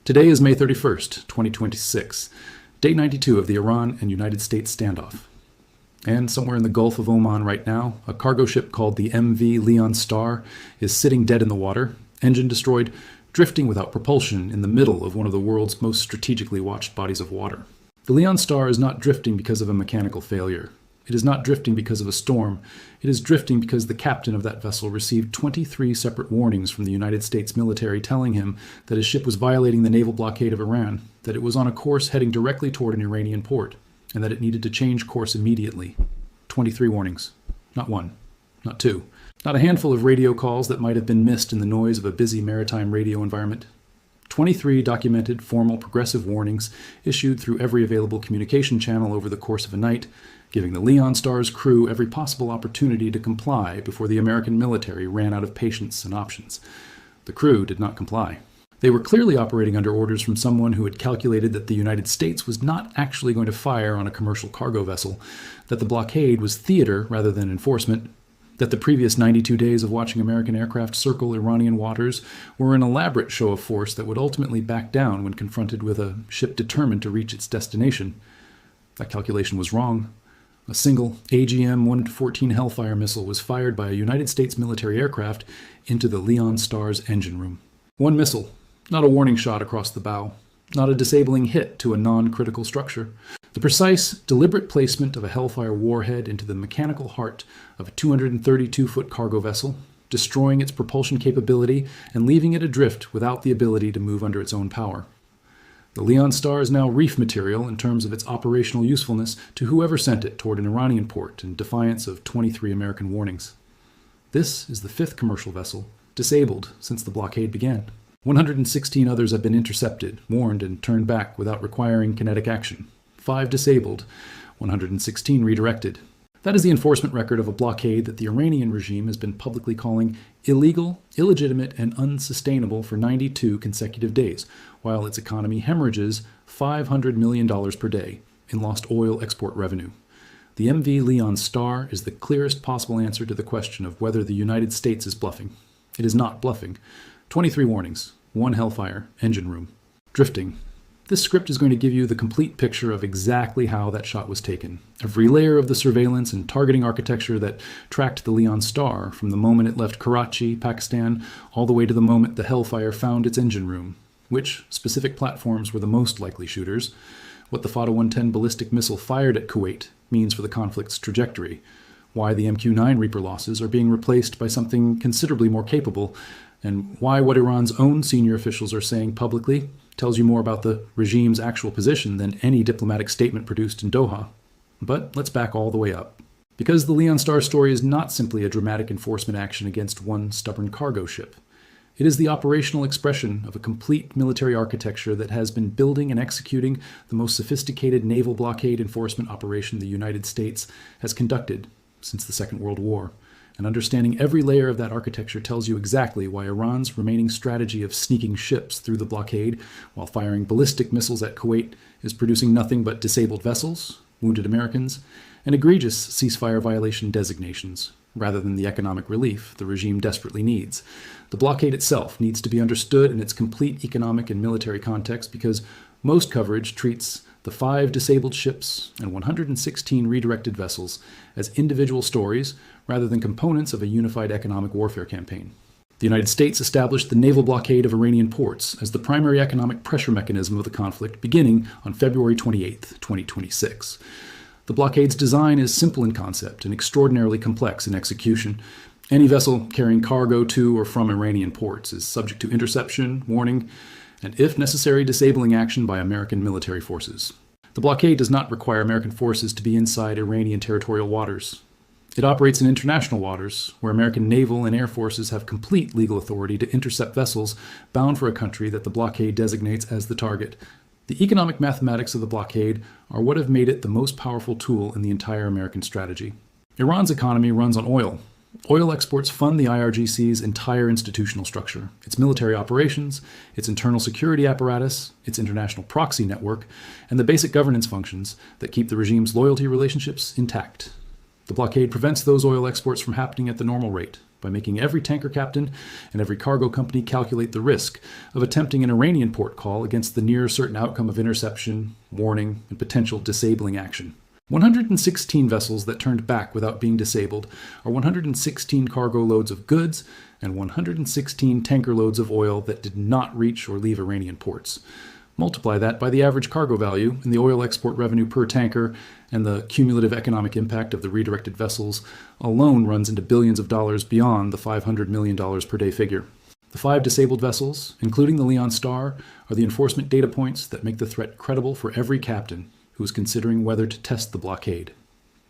Today is May 31st, 2026, day 92 of the Iran and United States standoff. And somewhere in the Gulf of Oman right now, a cargo ship called the MV Leon Star is sitting dead in the water, engine destroyed, drifting without propulsion in the middle of one of the world's most strategically watched bodies of water. The Leon Star is not drifting because of a mechanical failure. It is not drifting because of a storm. It is drifting because the captain of that vessel received 23 separate warnings from the United States military telling him that his ship was violating the naval blockade of Iran, that it was on a course heading directly toward an Iranian port, and that it needed to change course immediately. 23 warnings. Not one. Not two. Not a handful of radio calls that might have been missed in the noise of a busy maritime radio environment. 23 documented, formal, progressive warnings issued through every available communication channel over the course of a night, giving the Leon Star's crew every possible opportunity to comply before the American military ran out of patience and options. The crew did not comply. They were clearly operating under orders from someone who had calculated that the United States was not actually going to fire on a commercial cargo vessel, that the blockade was theater rather than enforcement, that the previous 92 days of watching American aircraft circle Iranian waters were an elaborate show of force that would ultimately back down when confronted with a ship determined to reach its destination. That calculation was wrong. A single AGM-114 Hellfire missile was fired by a United States military aircraft into the Leon Star's engine room. One missile, not a warning shot across the bow, not a disabling hit to a non-critical structure. The precise, deliberate placement of a Hellfire warhead into the mechanical heart of a 232-foot cargo vessel, destroying its propulsion capability and leaving it adrift without the ability to move under its own power. The Leon Star is now reef material in terms of its operational usefulness to whoever sent it toward an Iranian port in defiance of 23 American warnings. This is the fifth commercial vessel disabled since the blockade began. 116 others have been intercepted, warned, and turned back without requiring kinetic action. 5 disabled, 116 redirected. That is the enforcement record of a blockade that the Iranian regime has been publicly calling illegal, illegitimate, and unsustainable for 92 consecutive days, while its economy hemorrhages $500 million per day in lost oil export revenue. The MV Leon Star is the clearest possible answer to the question of whether the United States is bluffing. It is not bluffing. 23 warnings, 1 Hellfire, engine room. Drifting. This script is going to give you the complete picture of exactly how that shot was taken. Every layer of the surveillance and targeting architecture that tracked the Leon Star from the moment it left Karachi, Pakistan, all the way to the moment the Hellfire found its engine room. Which specific platforms were the most likely shooters? What the Fata 110 ballistic missile fired at Kuwait means for the conflict's trajectory? Why the MQ-9 Reaper losses are being replaced by something considerably more capable, and why what Iran's own senior officials are saying publicly tells you more about the regime's actual position than any diplomatic statement produced in Doha. But let's back all the way up. Because the Leon Star story is not simply a dramatic enforcement action against one stubborn cargo ship. It is the operational expression of a complete military architecture that has been building and executing the most sophisticated naval blockade enforcement operation the United States has conducted since the Second World War. And understanding every layer of that architecture tells you exactly why Iran's remaining strategy of sneaking ships through the blockade while firing ballistic missiles at Kuwait is producing nothing but disabled vessels, wounded Americans, and egregious ceasefire violation designations, rather than the economic relief the regime desperately needs. The blockade itself needs to be understood in its complete economic and military context because most coverage treats the 5 disabled ships and 116 redirected vessels as individual stories rather than components of a unified economic warfare campaign. The United States established the naval blockade of Iranian ports as the primary economic pressure mechanism of the conflict beginning on February 28, 2026. The blockade's design is simple in concept and extraordinarily complex in execution. Any vessel carrying cargo to or from Iranian ports is subject to interception, warning, and if necessary, disabling action by American military forces. The blockade does not require American forces to be inside Iranian territorial waters. It operates in international waters, where American naval and air forces have complete legal authority to intercept vessels bound for a country that the blockade designates as the target. The economic mathematics of the blockade are what have made it the most powerful tool in the entire American strategy. Iran's economy runs on oil. Oil exports fund the IRGC's entire institutional structure, its military operations, its internal security apparatus, its international proxy network, and the basic governance functions that keep the regime's loyalty relationships intact. The blockade prevents those oil exports from happening at the normal rate by making every tanker captain and every cargo company calculate the risk of attempting an Iranian port call against the near certain outcome of interception, warning, and potential disabling action. 116 vessels that turned back without being disabled are 116 cargo loads of goods and 116 tanker loads of oil that did not reach or leave Iranian ports. Multiply that by the average cargo value and the oil export revenue per tanker, and the cumulative economic impact of the redirected vessels alone runs into billions of dollars beyond the $500 million per day figure. The 5 disabled vessels, including the Leon Star, are the enforcement data points that make the threat credible for every captain who is considering whether to test the blockade.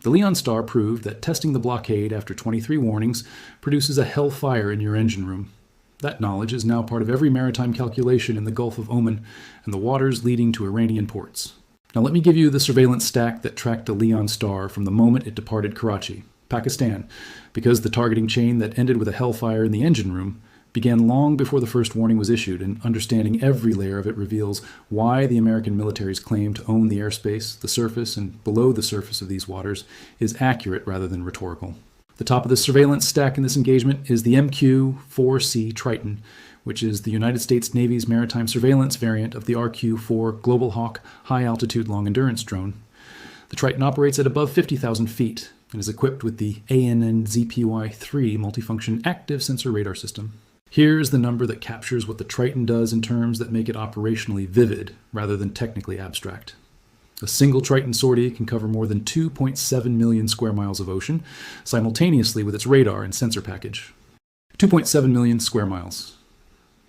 The Leon Star proved that testing the blockade after 23 warnings produces a hellfire in your engine room. That knowledge is now part of every maritime calculation in the Gulf of Oman and the waters leading to Iranian ports. Now let me give you the surveillance stack that tracked the Leon Star from the moment it departed Karachi, Pakistan, because the targeting chain that ended with a hellfire in the engine room began long before the first warning was issued, and understanding every layer of it reveals why the American military's claim to own the airspace, the surface, and below the surface of these waters is accurate rather than rhetorical. The top of the surveillance stack in this engagement is the MQ-4C Triton, which is the United States Navy's maritime surveillance variant of the RQ-4 Global Hawk high-altitude long-endurance drone. The Triton operates at above 50,000 feet and is equipped with the ANN-ZPY-3 multifunction active sensor radar system. Here's the number that captures what the Triton does in terms that make it operationally vivid rather than technically abstract. A single Triton sortie can cover more than 2.7 million square miles of ocean simultaneously with its radar and sensor package. 2.7 million square miles.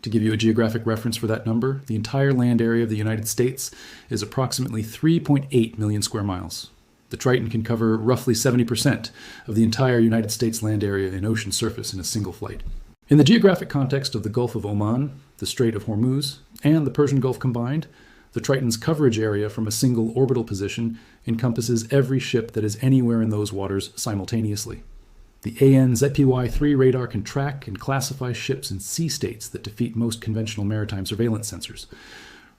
To give you a geographic reference for that number, the entire land area of the United States is approximately 3.8 million square miles. The Triton can cover roughly 70% of the entire United States land area in ocean surface in a single flight. In the geographic context of the Gulf of Oman, the Strait of Hormuz, and the Persian Gulf combined, the Triton's coverage area from a single orbital position encompasses every ship that is anywhere in those waters simultaneously. The AN-ZPY-3 radar can track and classify ships in sea states that defeat most conventional maritime surveillance sensors.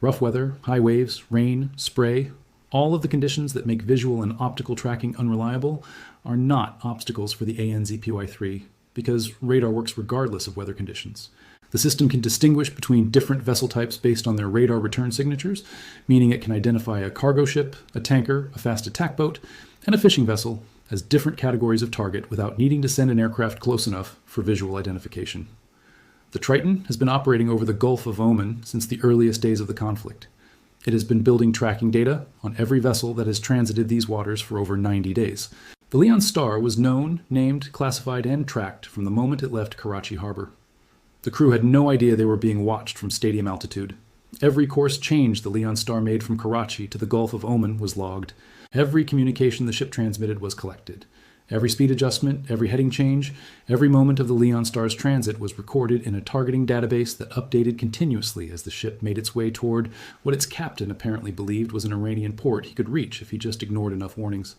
Rough weather, high waves, rain, spray, all of the conditions that make visual and optical tracking unreliable are not obstacles for the AN-ZPY-3, because radar works regardless of weather conditions. The system can distinguish between different vessel types based on their radar return signatures, meaning it can identify a cargo ship, a tanker, a fast attack boat, and a fishing vessel as different categories of target without needing to send an aircraft close enough for visual identification. The Triton has been operating over the Gulf of Oman since the earliest days of the conflict. It has been building tracking data on every vessel that has transited these waters for over 90 days. The Leon Star was known, named, classified, and tracked from the moment it left Karachi harbor. The crew had no idea they were being watched from stadium altitude. Every course change the Leon Star made from Karachi to the Gulf of Oman was logged. Every communication the ship transmitted was collected. Every speed adjustment, every heading change, every moment of the Leon Star's transit was recorded in a targeting database that updated continuously as the ship made its way toward what its captain apparently believed was an Iranian port he could reach if he just ignored enough warnings.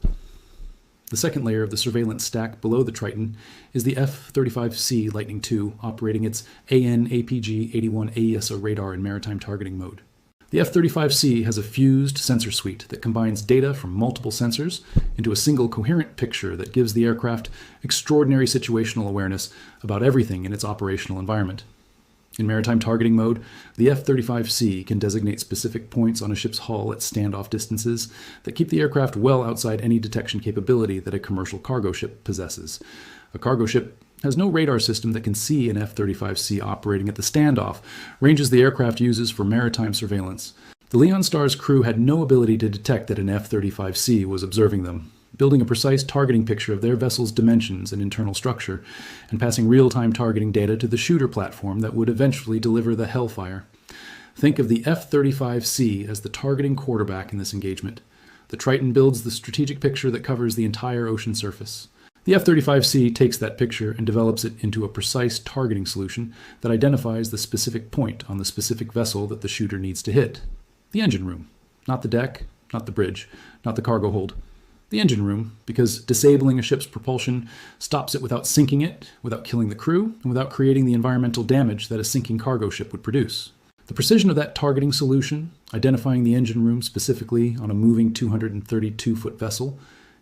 The second layer of the surveillance stack below the Triton is the F-35C Lightning II operating its AN-APG-81 AESA radar in maritime targeting mode. The F-35C has a fused sensor suite that combines data from multiple sensors into a single coherent picture that gives the aircraft extraordinary situational awareness about everything in its operational environment. In maritime targeting mode, the F-35C can designate specific points on a ship's hull at standoff distances that keep the aircraft well outside any detection capability that a commercial cargo ship possesses. A cargo ship has no radar system that can see an F-35C operating at the standoff ranges the aircraft uses for maritime surveillance. The Leon Star's crew had no ability to detect that an F-35C was observing them, building a precise targeting picture of their vessel's dimensions and internal structure, and passing real-time targeting data to the shooter platform that would eventually deliver the Hellfire. Think of the F-35C as the targeting quarterback in this engagement. The Triton builds the strategic picture that covers the entire ocean surface. The F-35C takes that picture and develops it into a precise targeting solution that identifies the specific point on the specific vessel that the shooter needs to hit. The engine room. Not the deck, not the bridge, not the cargo hold. The engine room, because disabling a ship's propulsion stops it without sinking it, without killing the crew, and without creating the environmental damage that a sinking cargo ship would produce. The precision of that targeting solution, identifying the engine room specifically on a moving 232-foot vessel,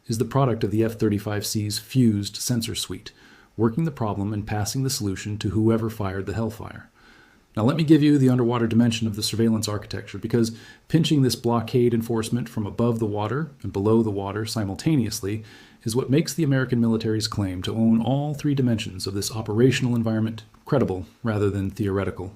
is the product of the F-35C's fused sensor suite, working the problem and passing the solution to whoever fired the hellfire. Now let me give you the underwater dimension of the surveillance architecture, because pinching this blockade enforcement from above the water and below the water simultaneously is what makes the American military's claim to own all three dimensions of this operational environment credible rather than theoretical.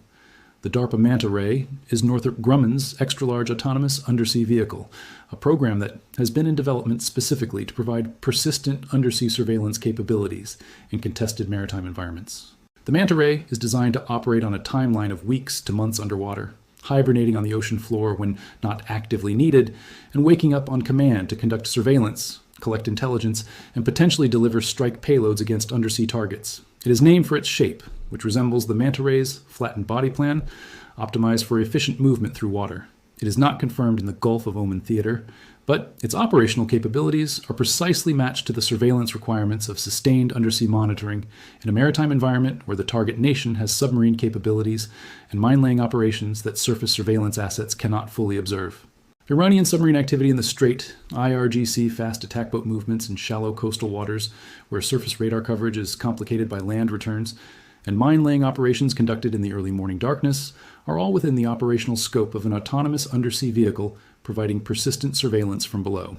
The DARPA Manta Ray is Northrop Grumman's extra-large autonomous undersea vehicle, a program that has been in development specifically to provide persistent undersea surveillance capabilities in contested maritime environments. The Manta Ray is designed to operate on a timeline of weeks to months underwater, hibernating on the ocean floor when not actively needed, and waking up on command to conduct surveillance, collect intelligence, and potentially deliver strike payloads against undersea targets. It is named for its shape, which resembles the Manta Ray's flattened body plan, optimized for efficient movement through water. It is not confirmed in the Gulf of Oman theater, but its operational capabilities are precisely matched to the surveillance requirements of sustained undersea monitoring in a maritime environment where the target nation has submarine capabilities and mine-laying operations that surface surveillance assets cannot fully observe. Iranian submarine activity in the Strait, IRGC fast attack boat movements in shallow coastal waters where surface radar coverage is complicated by land returns, and mine-laying operations conducted in the early morning darkness are all within the operational scope of an autonomous undersea vehicle providing persistent surveillance from below.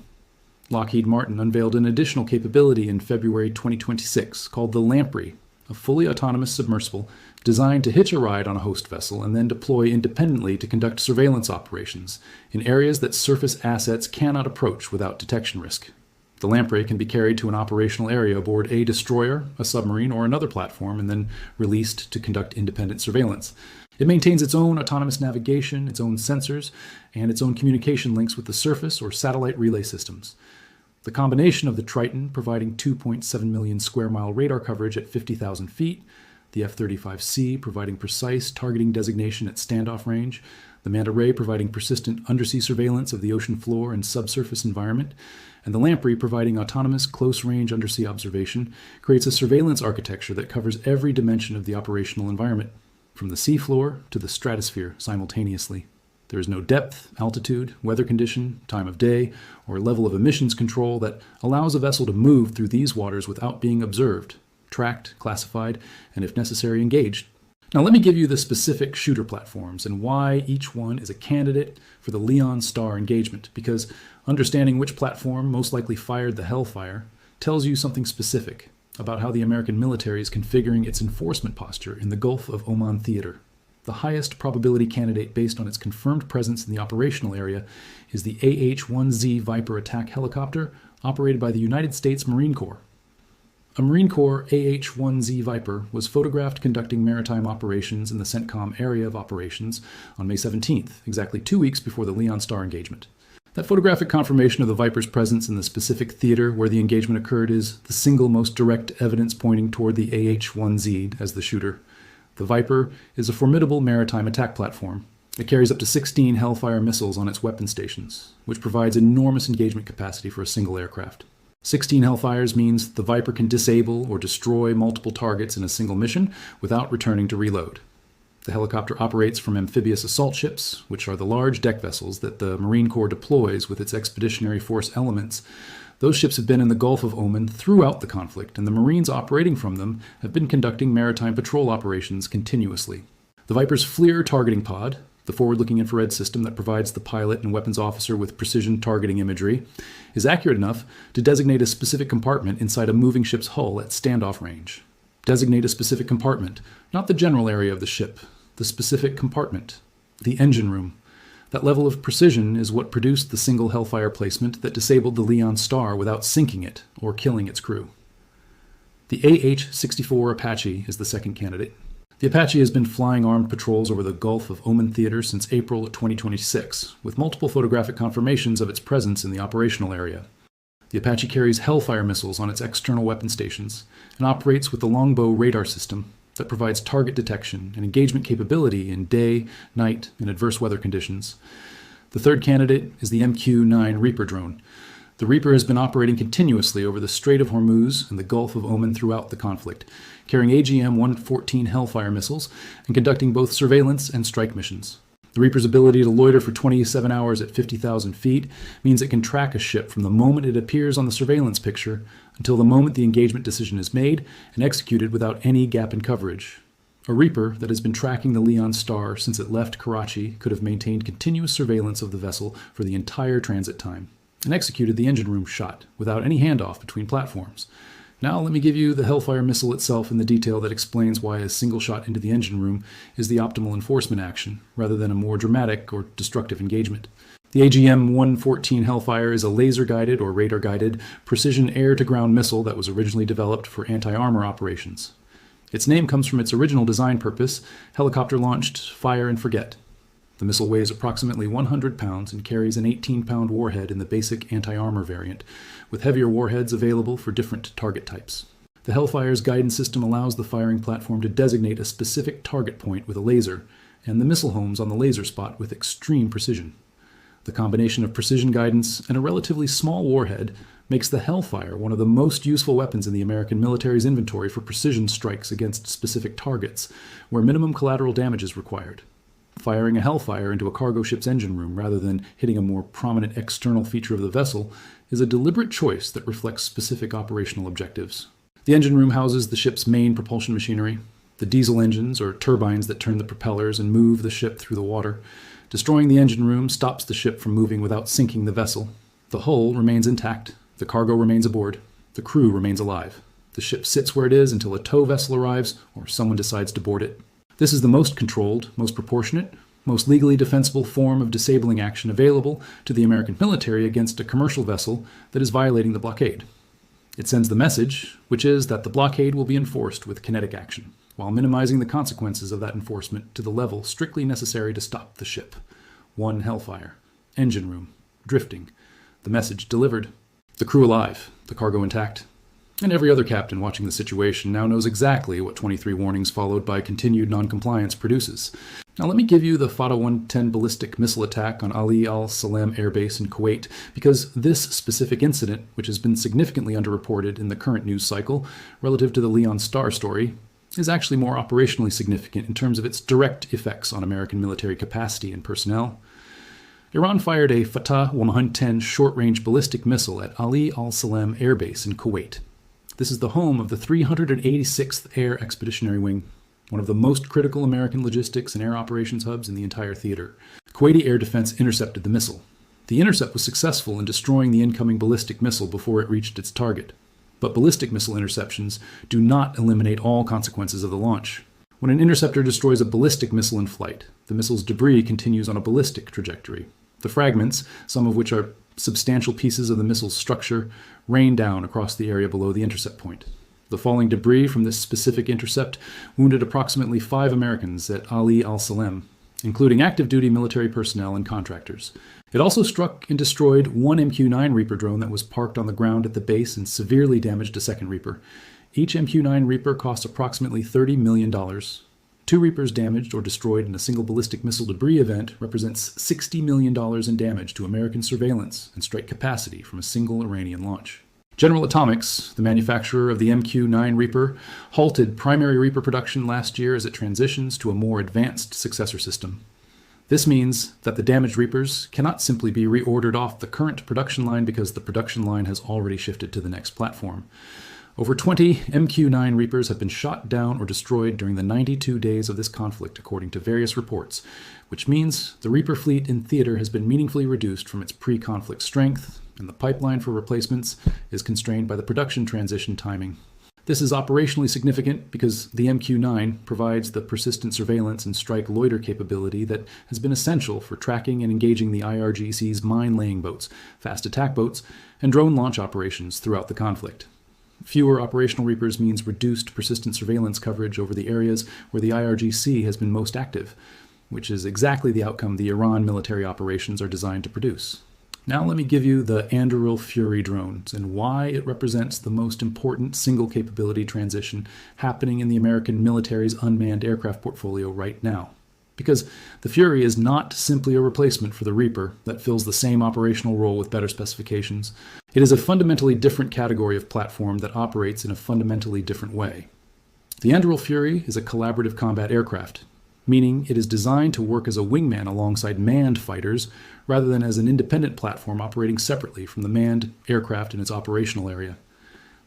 Lockheed Martin unveiled an additional capability in February 2026 called the Lamprey, a fully autonomous submersible designed to hitch a ride on a host vessel and then deploy independently to conduct surveillance operations in areas that surface assets cannot approach without detection risk. The Lamprey can be carried to an operational area aboard a destroyer, a submarine, or another platform and then released to conduct independent surveillance. It maintains its own autonomous navigation, its own sensors, and its own communication links with the surface or satellite relay systems. The combination of the Triton providing 2.7 million square mile radar coverage at 50,000 feet, the F-35C providing precise targeting designation at standoff range, the Manta Ray providing persistent undersea surveillance of the ocean floor and subsurface environment, and the Lamprey providing autonomous close-range undersea observation creates a surveillance architecture that covers every dimension of the operational environment, from the seafloor to the stratosphere simultaneously. There is no depth, altitude, weather condition, time of day, or level of emissions control that allows a vessel to move through these waters without being observed, tracked, classified, and if necessary, engaged. Now let me give you the specific shooter platforms and why each one is a candidate for the Leon Star engagement, because understanding which platform most likely fired the hellfire tells you something specific about how the American military is configuring its enforcement posture in the Gulf of Oman theater. The highest probability candidate based on its confirmed presence in the operational area is the AH-1Z Viper attack helicopter operated by the United States Marine Corps. A Marine Corps AH-1Z Viper was photographed conducting maritime operations in the CENTCOM area of operations on May 17th, exactly 2 weeks before the Leon Star engagement. That photographic confirmation of the Viper's presence in the specific theater where the engagement occurred is the single most direct evidence pointing toward the AH-1Z as the shooter. The Viper is a formidable maritime attack platform. It carries up to 16 Hellfire missiles on its weapon stations, which provides enormous engagement capacity for a single aircraft. 16 Hellfires means the Viper can disable or destroy multiple targets in a single mission without returning to reload. The helicopter operates from amphibious assault ships, which are the large deck vessels that the Marine Corps deploys with its Expeditionary Force elements. Those ships have been in the Gulf of Oman throughout the conflict, and the Marines operating from them have been conducting maritime patrol operations continuously. The Viper's FLIR targeting pod, the forward-looking infrared system that provides the pilot and weapons officer with precision targeting imagery, is accurate enough to designate a specific compartment inside a moving ship's hull at standoff range. Designate a specific compartment, not the general area of the ship, the specific compartment, the engine room. That level of precision is what produced the single Hellfire placement that disabled the Leon Star without sinking it or killing its crew. The AH-64 Apache is the second candidate. The Apache has been flying armed patrols over the Gulf of Oman theater since April 2026, with multiple photographic confirmations of its presence in the operational area. The Apache carries Hellfire missiles on its external weapon stations and operates with the Longbow radar system that provides target detection and engagement capability in day, night, and adverse weather conditions. The third candidate is the MQ-9 Reaper drone. The Reaper has been operating continuously over the Strait of Hormuz and the Gulf of Oman throughout the conflict, carrying AGM-114 Hellfire missiles and conducting both surveillance and strike missions. The Reaper's ability to loiter for 27 hours at 50,000 feet means it can track a ship from the moment it appears on the surveillance picture until the moment the engagement decision is made and executed without any gap in coverage. A Reaper that has been tracking the Leon Star since it left Karachi could have maintained continuous surveillance of the vessel for the entire transit time and executed the engine room shot without any handoff between platforms. Now let me give you the Hellfire missile itself in the detail that explains why a single shot into the engine room is the optimal enforcement action, rather than a more dramatic or destructive engagement. The AGM-114 Hellfire is a laser-guided or radar-guided precision air-to-ground missile that was originally developed for anti-armor operations. Its name comes from its original design purpose, helicopter-launched fire and forget. The missile weighs approximately 100 pounds and carries an 18-pound warhead in the basic anti-armor variant, with heavier warheads available for different target types. The Hellfire's guidance system allows the firing platform to designate a specific target point with a laser, and the missile homes on the laser spot with extreme precision. The combination of precision guidance and a relatively small warhead makes the Hellfire one of the most useful weapons in the American military's inventory for precision strikes against specific targets, where minimum collateral damage is required. Firing a Hellfire into a cargo ship's engine room rather than hitting a more prominent external feature of the vessel is a deliberate choice that reflects specific operational objectives. The engine room houses the ship's main propulsion machinery, the diesel engines or turbines that turn the propellers and move the ship through the water. Destroying the engine room stops the ship from moving without sinking the vessel. The hull remains intact, the cargo remains aboard, the crew remains alive. The ship sits where it is until a tow vessel arrives or someone decides to board it. This is the most controlled, most proportionate, most legally defensible form of disabling action available to the American military against a commercial vessel that is violating the blockade. It sends the message, which is that the blockade will be enforced with kinetic action, while minimizing the consequences of that enforcement to the level strictly necessary to stop the ship. One Hellfire. Engine room. Drifting. The message delivered. The crew alive. The cargo intact. And every other captain watching the situation now knows exactly what 23 warnings followed by continued noncompliance produces. Now let me give you the Fatah 110 ballistic missile attack on Ali Al Salem Air Base in Kuwait, because this specific incident, which has been significantly underreported in the current news cycle relative to the Leon Star story, is actually more operationally significant in terms of its direct effects on American military capacity and personnel. Iran fired a Fatah 110 short-range ballistic missile at Ali Al Salem Air Base in Kuwait. This is the home of the 386th Air Expeditionary Wing, one of the most critical American logistics and air operations hubs in the entire theater. Kuwaiti air defense intercepted the missile. The intercept was successful in destroying the incoming ballistic missile before it reached its target. But ballistic missile interceptions do not eliminate all consequences of the launch. When an interceptor destroys a ballistic missile in flight, the missile's debris continues on a ballistic trajectory. The fragments, some of which are substantial pieces of the missile's structure, rain down across the area below the intercept point. The falling debris from this specific intercept wounded approximately 5 Americans at Ali Al Salem, including active-duty military personnel and contractors. It also struck and destroyed one MQ-9 Reaper drone that was parked on the ground at the base and severely damaged a second Reaper. Each MQ-9 Reaper cost approximately $30 million. 2 Reapers damaged or destroyed in a single ballistic missile debris event represents $60 million in damage to American surveillance and strike capacity from a single Iranian launch. General Atomics, the manufacturer of the MQ-9 Reaper, halted primary Reaper production last year as it transitions to a more advanced successor system. This means that the damaged Reapers cannot simply be reordered off the current production line because the production line has already shifted to the next platform. Over 20 MQ-9 Reapers have been shot down or destroyed during the 92 days of this conflict, according to various reports, which means the Reaper fleet in theater has been meaningfully reduced from its pre-conflict strength, and the pipeline for replacements is constrained by the production transition timing. This is operationally significant because the MQ-9 provides the persistent surveillance and strike loiter capability that has been essential for tracking and engaging the IRGC's mine-laying boats, fast attack boats, and drone launch operations throughout the conflict. Fewer operational Reapers means reduced persistent surveillance coverage over the areas where the IRGC has been most active, which is exactly the outcome the Iran military operations are designed to produce. Now let me give you the Anduril Fury drones and why it represents the most important single capability transition happening in the American military's unmanned aircraft portfolio right now. Because the Fury is not simply a replacement for the Reaper that fills the same operational role with better specifications. It is a fundamentally different category of platform that operates in a fundamentally different way. The Anduril Fury is a collaborative combat aircraft, meaning it is designed to work as a wingman alongside manned fighters rather than as an independent platform operating separately from the manned aircraft in its operational area.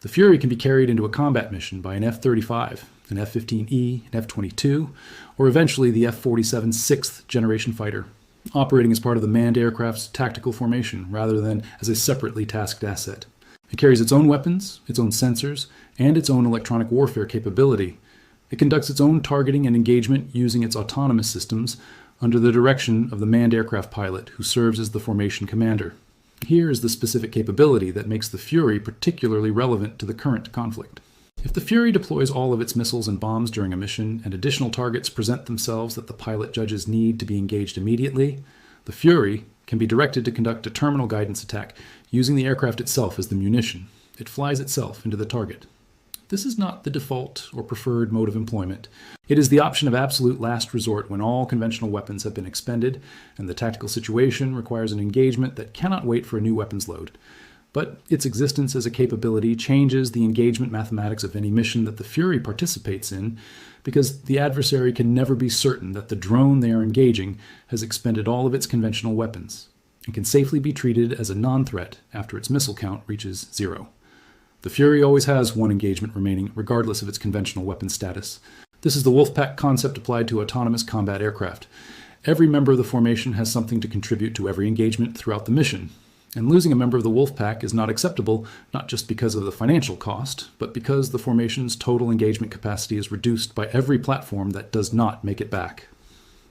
The Fury can be carried into a combat mission by an F-35, an F-15E, an F-22, or eventually the F-47 sixth generation fighter, operating as part of the manned aircraft's tactical formation rather than as a separately tasked asset. It carries its own weapons, its own sensors, and its own electronic warfare capability. It conducts its own targeting and engagement using its autonomous systems under the direction of the manned aircraft pilot who serves as the formation commander. Here is the specific capability that makes the Fury particularly relevant to the current conflict. If the Fury deploys all of its missiles and bombs during a mission and additional targets present themselves that the pilot judges need to be engaged immediately, the Fury can be directed to conduct a terminal guidance attack using the aircraft itself as the munition. It flies itself into the target. This is not the default or preferred mode of employment. It is the option of absolute last resort when all conventional weapons have been expended and the tactical situation requires an engagement that cannot wait for a new weapons load. But its existence as a capability changes the engagement mathematics of any mission that the Fury participates in because the adversary can never be certain that the drone they are engaging has expended all of its conventional weapons and can safely be treated as a non-threat after its missile count reaches 0. The Fury always has one engagement remaining, regardless of its conventional weapon status. This is the Wolfpack concept applied to autonomous combat aircraft. Every member of the formation has something to contribute to every engagement throughout the mission. And losing a member of the Wolfpack is not acceptable, not just because of the financial cost, but because the formation's total engagement capacity is reduced by every platform that does not make it back.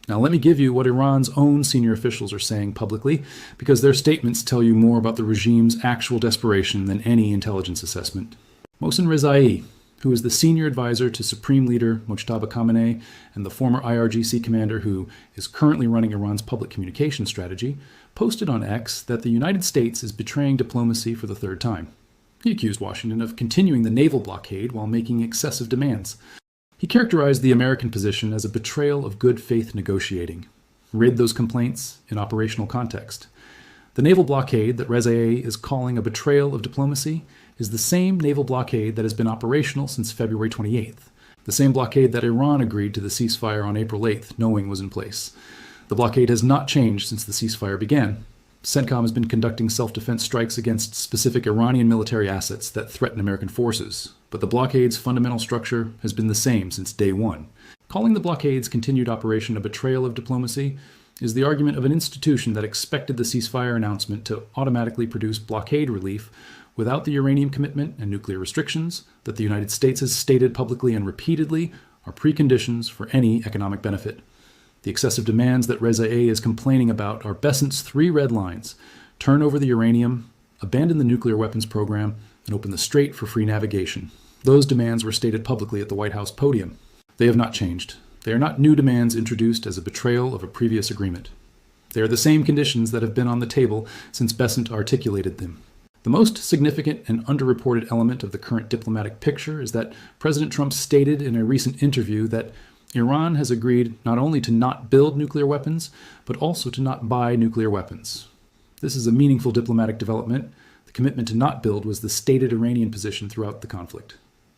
Now let me give you what Iran's own senior officials are saying publicly, because their statements tell you more about the regime's actual desperation than any intelligence assessment. Mohsen Rezai, who is the senior advisor to Supreme Leader Mojtaba Khamenei and the former IRGC commander who is currently running Iran's public communication strategy, posted on X that the United States is betraying diplomacy for the third time. He accused Washington of continuing the naval blockade while making excessive demands. He characterized the American position as a betrayal of good faith negotiating. Read those complaints in operational context. The naval blockade that Rezai is calling a betrayal of diplomacy is the same naval blockade that has been operational since February 28th, the same blockade that Iran agreed to the ceasefire on April 8th, knowing was in place. The blockade has not changed since the ceasefire began. CENTCOM has been conducting self-defense strikes against specific Iranian military assets that threaten American forces, but the blockade's fundamental structure has been the same since day one. Calling the blockade's continued operation a betrayal of diplomacy is the argument of an institution that expected the ceasefire announcement to automatically produce blockade relief without the uranium commitment and nuclear restrictions that the United States has stated publicly and repeatedly are preconditions for any economic benefit. The excessive demands that Rezai is complaining about are Besant's 3 red lines: turn over the uranium, abandon the nuclear weapons program, and open the strait for free navigation. Those demands were stated publicly at the White House podium. They have not changed. They are not new demands introduced as a betrayal of a previous agreement. They are the same conditions that have been on the table since Besant articulated them. The most significant and underreported element of the current diplomatic picture is that President Trump stated in a recent interview that Iran has agreed not only to not build nuclear weapons, but also to not buy nuclear weapons. This is a meaningful diplomatic development. The commitment to not build was the stated Iranian position throughout the conflict,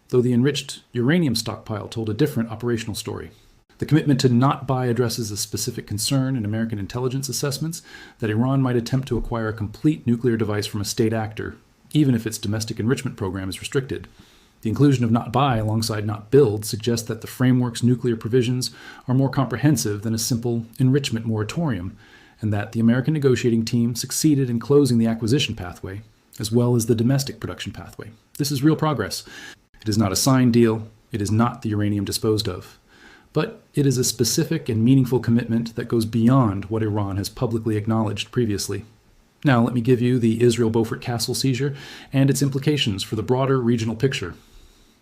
though the enriched uranium stockpile told a different operational story. The commitment to not buy addresses a specific concern in American intelligence assessments that Iran might attempt to acquire a complete nuclear device from a state actor, even if its domestic enrichment program is restricted. The inclusion of not buy alongside not build suggests that the framework's nuclear provisions are more comprehensive than a simple enrichment moratorium, and that the American negotiating team succeeded in closing the acquisition pathway, as well as the domestic production pathway. This is real progress. It is not a signed deal. It is not the uranium disposed of. But it is a specific and meaningful commitment that goes beyond what Iran has publicly acknowledged previously. Now let me give you the Israel Beaufort Castle seizure and its implications for the broader regional picture.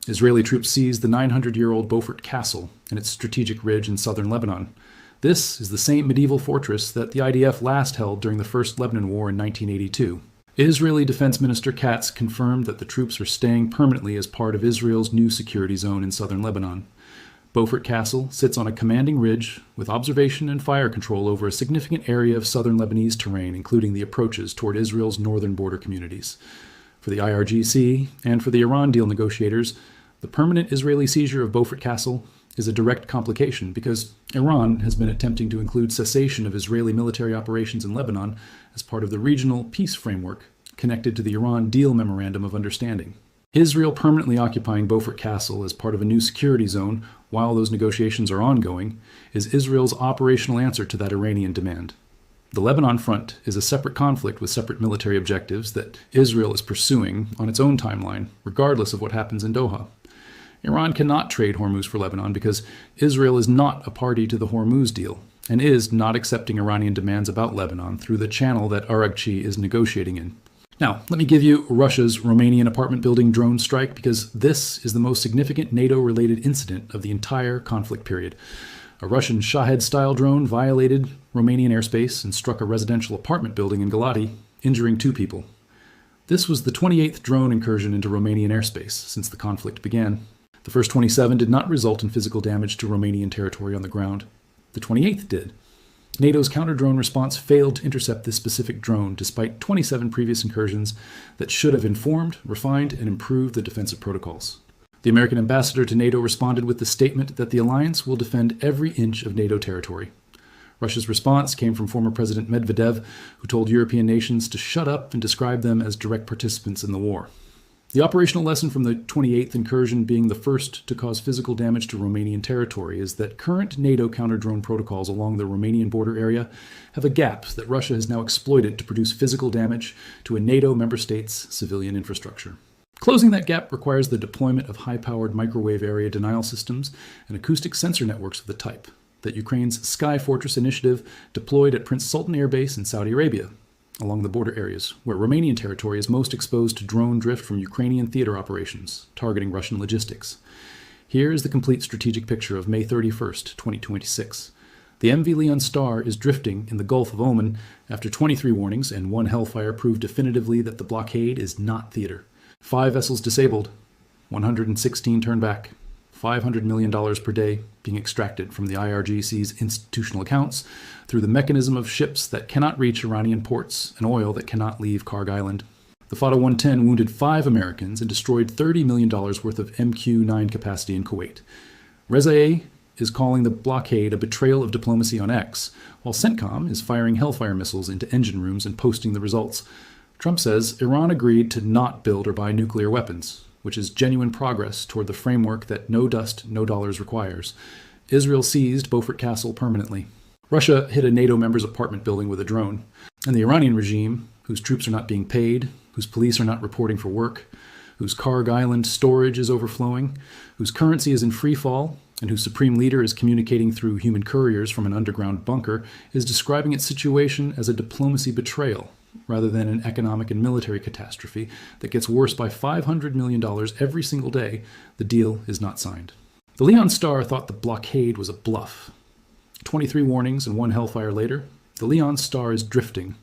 Israeli troops seized the 900-year-old Beaufort Castle and its strategic ridge in southern Lebanon. This is the same medieval fortress that the IDF last held during the First Lebanon War in 1982. Israeli Defense Minister Katz confirmed that the troops are staying permanently as part of Israel's new security zone in southern Lebanon. Beaufort Castle sits on a commanding ridge with observation and fire control over a significant area of southern Lebanese terrain, including the approaches toward Israel's northern border communities. For the IRGC and for the Iran deal negotiators, the permanent Israeli seizure of Beaufort Castle is a direct complication because Iran has been attempting to include cessation of Israeli military operations in Lebanon as part of the regional peace framework connected to the Iran deal memorandum of understanding. Israel permanently occupying Beaufort Castle as part of a new security zone while those negotiations are ongoing is Israel's operational answer to that Iranian demand. The Lebanon front is a separate conflict with separate military objectives that Israel is pursuing on its own timeline, regardless of what happens in Doha. Iran cannot trade Hormuz for Lebanon because Israel is not a party to the Hormuz deal and is not accepting Iranian demands about Lebanon through the channel that Araghchi is negotiating in. Now, let me give you Russia's Romanian apartment building drone strike because this is the most significant NATO-related incident of the entire conflict period. A Russian Shahed-style drone violated Romanian airspace and struck a residential apartment building in Galati, injuring 2 people. This was the 28th drone incursion into Romanian airspace since the conflict began. The first 27 did not result in physical damage to Romanian territory on the ground. The 28th did. NATO's counter-drone response failed to intercept this specific drone despite 27 previous incursions that should have informed, refined, and improved the defensive protocols. The American ambassador to NATO responded with the statement that the alliance will defend every inch of NATO territory. Russia's response came from former President Medvedev, who told European nations to shut up and describe them as direct participants in the war. The operational lesson from the 28th incursion being the first to cause physical damage to Romanian territory is that current NATO counter-drone protocols along the Romanian border area have a gap that Russia has now exploited to produce physical damage to a NATO member state's civilian infrastructure. Closing that gap requires the deployment of high-powered microwave area denial systems and acoustic sensor networks of the type that Ukraine's Sky Fortress initiative deployed at Prince Sultan Air Base in Saudi Arabia, along the border areas, where Romanian territory is most exposed to drone drift from Ukrainian theater operations, targeting Russian logistics. Here is the complete strategic picture of May 31st, 2026. The MV Leon Star is drifting in the Gulf of Oman after 23 warnings and 1 Hellfire proved definitively that the blockade is not theater. 5 vessels disabled, 116 turned back, $500 million per day being extracted from the IRGC's institutional accounts through the mechanism of ships that cannot reach Iranian ports and oil that cannot leave Karg Island. The Fata 110 wounded 5 Americans and destroyed $30 million worth of MQ-9 capacity in Kuwait. Reza A is calling the blockade a betrayal of diplomacy on X, while CENTCOM is firing Hellfire missiles into engine rooms and posting the results. Trump says Iran agreed to not build or buy nuclear weapons, which is genuine progress toward the framework that no dust, no dollars requires. Israel seized Beaufort Castle permanently. Russia hit a NATO member's apartment building with a drone. And the Iranian regime, whose troops are not being paid, whose police are not reporting for work, whose Karg Island storage is overflowing, whose currency is in free fall, and whose supreme leader is communicating through human couriers from an underground bunker, is describing its situation as a diplomacy betrayal, rather than an economic and military catastrophe that gets worse by $500 million every single day. The deal is not signed. The Leon Star thought the blockade was a bluff. 23 warnings and 1 Hellfire later, the Leon Star is drifting.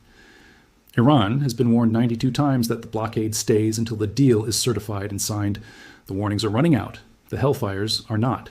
Iran has been warned 92 times that the blockade stays until the deal is certified and signed. The warnings are running out. The Hellfires are not.